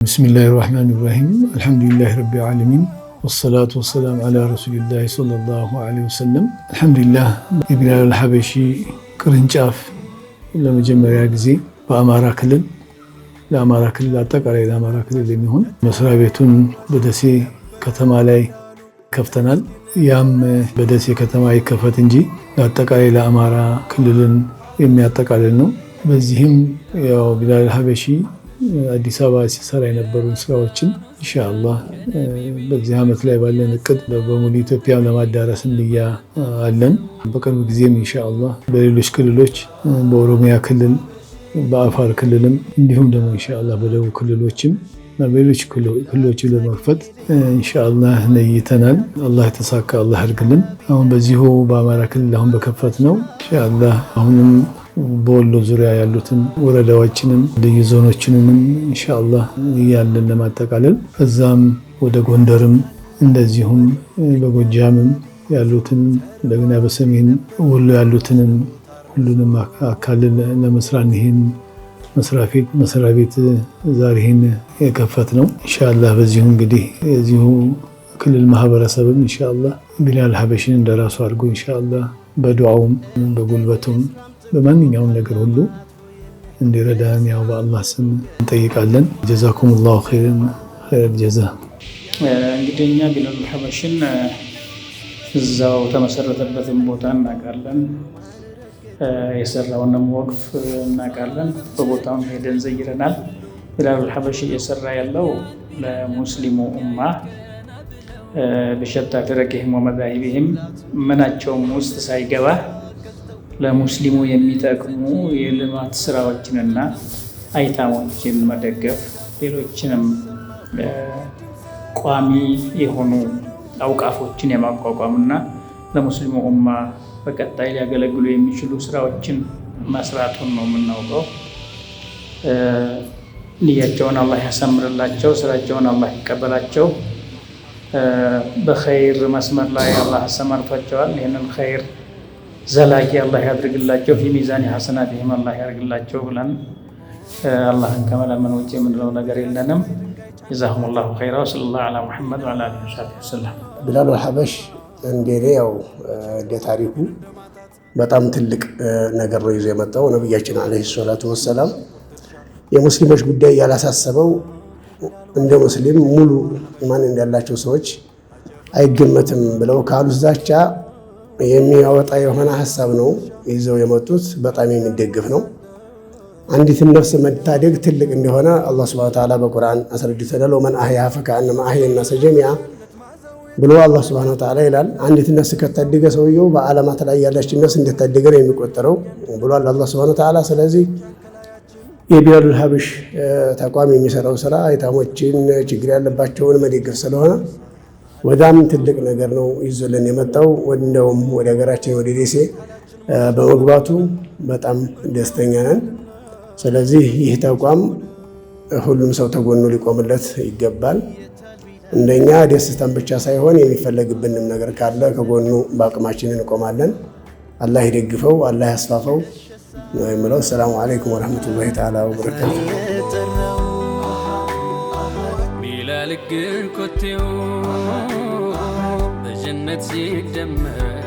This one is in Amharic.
Bismillahirrahmanirrahim. Elhamdülillahi Rabbil alemin. Vessalatu vesselamu ala Resulillahi sallallahu aleyhi ve sellem. Elhamdülillah የቢላል ሐበሺ ቅርንጫፍ ለመጀመሪያ ጊዜ በአማራ ክልል አጠቃላይ ለአማራ ክልል የሚሆን መስሪያ ቤቱን በደሴ ከተማ ላይ ከፍተናል። ያም በደሴ ከተማ ይከፈት እንጂ አጠቃላይ ለአማራ ክልልን የሚያጠቃልል ነው። በዚህም ያው ቢላል ሐበሺ አዲስ አበባ ሲሰራ የነበሩ ስራዎችን ኢንሻአላህ በዚህ ዓመት ላይ ባለን እቅድ በሙሉ ኢትዮጵያ ለማዳረስ እንያ አለን። በቅርብ ጊዜም ኢንሻአላህ በሌሎች ክልሎች በኦሮሚያ ክልል በአፋር ክልልም እንዲሁም ደግሞ ኢንሻአላህ በደቡብ ክልሎችም በሌሎች ክልሎች ለመክፈት ኢንሻአላህ ነይተናል። አላህ ተሳካ አላህ ያድርግልን። አሁን በዚሁ በአማራ ክልል አሁን በከፈት ነው ኢንሻአላህ አሁንም በወሎ ዙሪያ ያሉትን ወረዳዎችንም ልዩ ዞኖችንም ኢንሻአላህ ያለን ለማጠቃለል ከዛም ወደ ጎንደርም እንደዚሁም በጎጃምም ያሉትን እንደገና በሰሜን ወሎ ያሉትንም ሁሉንም አካል ለመስራት ይሄን መስሪያ ቤት ዛሬ ይሄን የከፈት ነው ኢንሻአላህ። በዚሁ እንግዲህ የዚሁ ክልል ማህበረሰብም ኢንሻአላህ ቢላል ሐበሺን እንደራሱ አድርጎ ኢንሻአላህ በዱዓውም በጉልበቱም በማንኛውም ነገር ሁሉ እንዲረዳን ያው በአላህ ስም እንጠይቃለን። ጀዛኩሙላሁ ኸይረል ጀዛ። እንግዲህ እኛ ቢላል ሐበሺን እዛው ተመሰረተበትን ቦታ እናውቃለን፣ የሰራውንም ወቅፍ እናውቃለን፣ በቦታውም ሄደን ዘይረናል። ቢላል ሐበሺ እየሰራ ያለው ለሙስሊሙ ኡማ በሸታ ፍረቅህም ወመዛሂብህም ምናቸውም ውስጥ ሳይገባ ለሙስሊሙ የሚጠቅሙ የልማት ስራዎችንና አይታሞችን መደገፍ፣ ሌሎችንም ቋሚ የሆኑ አውቃፎችን የማቋቋምና ለሙስሊሙ ኡማ በቀጣይ ሊያገለግሉ የሚችሉ ስራዎችን መስራቱን ነው የምናውቀው። ንያቸውን አላህ ያሳምርላቸው፣ ስራቸውን አላህ ይቀበላቸው። በኸይር መስመር ላይ አላህ አሰማርቷቸዋል። ይህንን ኸይር ዘላቂ አላህ ያድርግላቸው፣ ፊ ሚዛኒ ሐሰናቲሂም አላህ ያድርግላቸው ብለን አላህን ከመለመን ውጭ የምንለው ነገር የለንም። ጀዛሁሙላሁ ኸይራ ወሰለላሁ ዐላ ሙሐመድ ወዐላ አሊሂ ወሰለም። ቢላል ሐበሺ እንደኔ ያው እንደ ታሪኩ በጣም ትልቅ ነገር ነው ይዞ የመጣው። ነብያችን አለይሂ ሰላቱ ወሰላም የሙስሊሞች ጉዳይ ያላሳሰበው እንደ ሙስሊም ሙሉ ኢማን እንዳላቸው ሰዎች አይገመትም ብለው ካሉት ዛቻ የሚያወጣ የሆነ ሀሳብ ነው ይዘው የመጡት። በጣም የሚደግፍ ነው። አንዲት ነፍስ መታደግ ትልቅ እንደሆነ አላህ ሱብሓነሁ ወተዓላ በቁርአን አስረድቶናል። ወመን አህያ ፈከአነማ አህየ ናሰ ጀሚዓ ብሎ አላህ ሱብሓነሁ ወተዓላ ይላል። አንዲት ነፍስ ከታደገ ሰውየው በዓለማት ላይ ያለች ነፍስ እንደታደገ ነው የሚቆጠረው ብሏል አላህ ሱብሓነሁ ወተዓላ። ስለዚህ የቢላል ሐበሺ ተቋም የሚሰራው ስራ አይታሞችን ችግር ያለባቸውን መደገፍ ስለሆነ በጣም ትልቅ ነገር ነው ይዞልን የመጣው። እንደውም ወደ ሀገራችን ወደ ደሴ በመግባቱ በጣም ደስተኛ ነን። ስለዚህ ይህ ተቋም ሁሉም ሰው ተጎኑ ሊቆምለት ይገባል። እንደኛ ደስታን ብቻ ሳይሆን የሚፈለግብንም ነገር ካለ ከጎኑ በአቅማችን እንቆማለን። አላህ ይደግፈው፣ አላህ ያስፋፈው ነው የምለው። ሰላሙ አለይኩም ወረህመቱላሂ ተዓላ ወበረካቱ። ቢላል ግን ኮቴው በጀነት ሲደመር